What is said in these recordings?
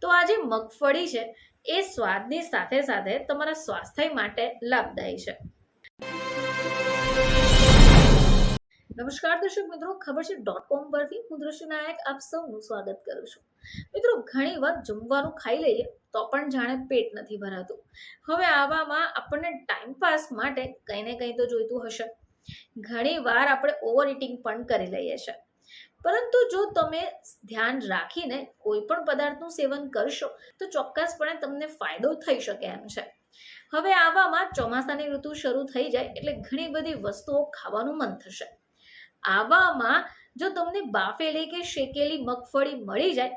તો આ જે મગફળી છે એ સ્વાદની સાથે સાથે તમારા સ્વાસ્થ્ય માટે લાભદાયી છે। નમસ્કાર દર્શક મિત્રો, ખબર છે .com પરથી હું દ્રષ્ટિ નાયક આપ સૌનું સ્વાગત કરું છું। મિત્રો, ઘણી વાર જમવાનું ખાઈ લઈએ તો પણ જાણે પેટ નથી ભરાતું। હવે આવામાં આપણને ટાઈમ પાસ માટે કંઈ ને કંઈ તો જોઈતું હશે। ઘણી વાર આપણે ઓવર ઇટિંગ પણ કરી લઈએ છીએ, પરંતુ જો તમે ધ્યાન રાખીને કોઈ પણ પદાર્થનું સેવન કરશો તો ચોક્કસપણે તમને ફાયદો થઈ શકે એમ છે। હવે આવામાં ચોમાસાની ઋતુ શરૂ થઈ જાય એટલે ઘણી બધી વસ્તુઓ ખાવાનું મન થશે। આવામાં જો તમને બાફેલી કે શેકેલી મગફળી મળી જાય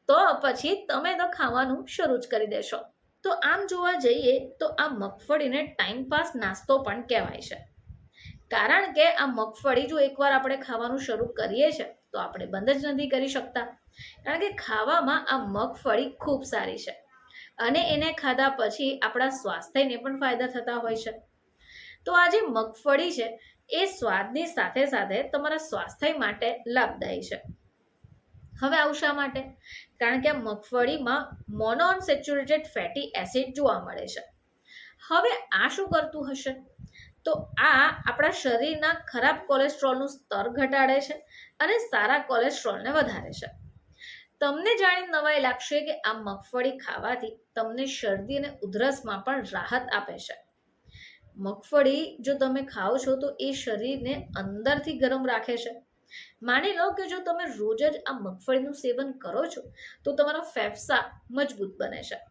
તો પછી તમે તો ખાવાનું શરૂ જ કરી દેશો। તો આમ જોવા જઈએ તો આ મગફળીને ટાઈમ પાસ નાસ્તો પણ કહેવાય છે, કારણ કે આ મગફળી જો એકવાર આપણે ખાવાનું શરૂ કરીએ છીએ તો આપણે બંધ જ નથી કરી શકતા, કારણ કે ખાવામાં આ મગફળી ખૂબ સારી છે અને એને ખાધા પછી આપણા સ્વાસ્થ્યને પણ ફાયદા થતા હોય છે। તો આ જે મગફળી છે એ સ્વાદની સાથે સાથે તમારા સ્વાસ્થ્ય માટે લાભદાયી છે। હવે આવું શા માટે? કારણ કે આ મગફળીમાં મોનોઅનસેચ્યુરેટેડ ફેટી એસિડ જોવા મળે છે। હવે આ શું કરતું હશે? તો આ આપણા શરીરના ખરાબ કોલેસ્ટ્રોલનું સ્તર ઘટાડે છે અને સારા કોલેસ્ટ્રોલને વધારે છે। તમને જાણી નવાઈ લાગશે કે આ મગફળી ખાવાથી તમને શરદી અને ઉધરસમાં પણ રાહત આપે છે। મગફળી જો તમે ખાઓ છો તો એ શરીરને અંદરથી ગરમ રાખે છે। માની લો કે જો તમે રોજ જ આ મગફળીનું સેવન કરો છો તો તમારા ફેફસા મજબૂત બને છે।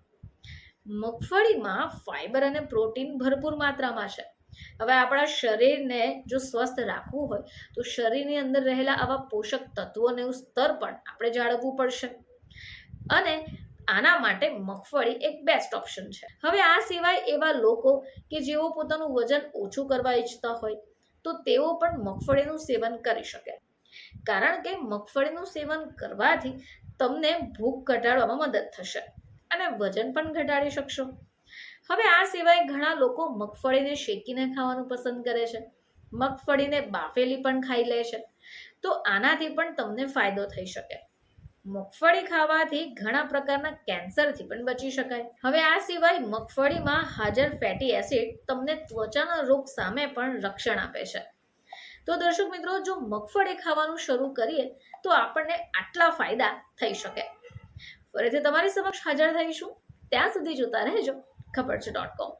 મગફળીમાં ફાઈબર અને પ્રોટીન ભરપૂર માત્રામાં છે। હવે આપણા શરીરને જો સ્વસ્થ રાખવું હોય તો શરીરની અંદર રહેલા આવા પોષક તત્વોનું સ્તર પણ આપણે જાળવવું પડશે અને આના માટે મગફળી એક બેસ્ટ ઓપ્શન છે। હવે આ સિવાય એવા લોકો કે જેઓ પોતાનું વજન ઓછું કરવા ઈચ્છતા હોય તો તેઓ પણ મગફળીનું સેવન કરી શકે, કારણ કે મગફળીનું સેવન કરવાથી તમને ભૂખ ઘટાડવામાં મદદ થશે અને વજન પણ ઘટાડી શકશો। હવે આ સિવાય ઘણા લોકો મગફળીને શેકીને ખાવાનું પસંદ કરે છે, મગફળીને બાફેલી પણ ખાઈ લે છે, તો આનાથી પણ તમને ફાયદો થઈ શકે। મગફળી ખાવાથી ઘણા પ્રકારના કેન્સરથી પણ બચી શકાય। હવે આ સિવાય મગફળીમાં હાજર ફેટી એસિડ તમને ત્વચાના રોગ સામે પણ રક્ષણ આપે છે। તો દર્શક મિત્રો, જો મગફળી ખાવાનું શરૂ કરીએ તો આપણને આટલા ફાયદા થઈ શકે। ફરીથી તમારી સમક્ષ હાજર થઈશું, ત્યાં સુધી જોતા રહેજો ખબર છે .com।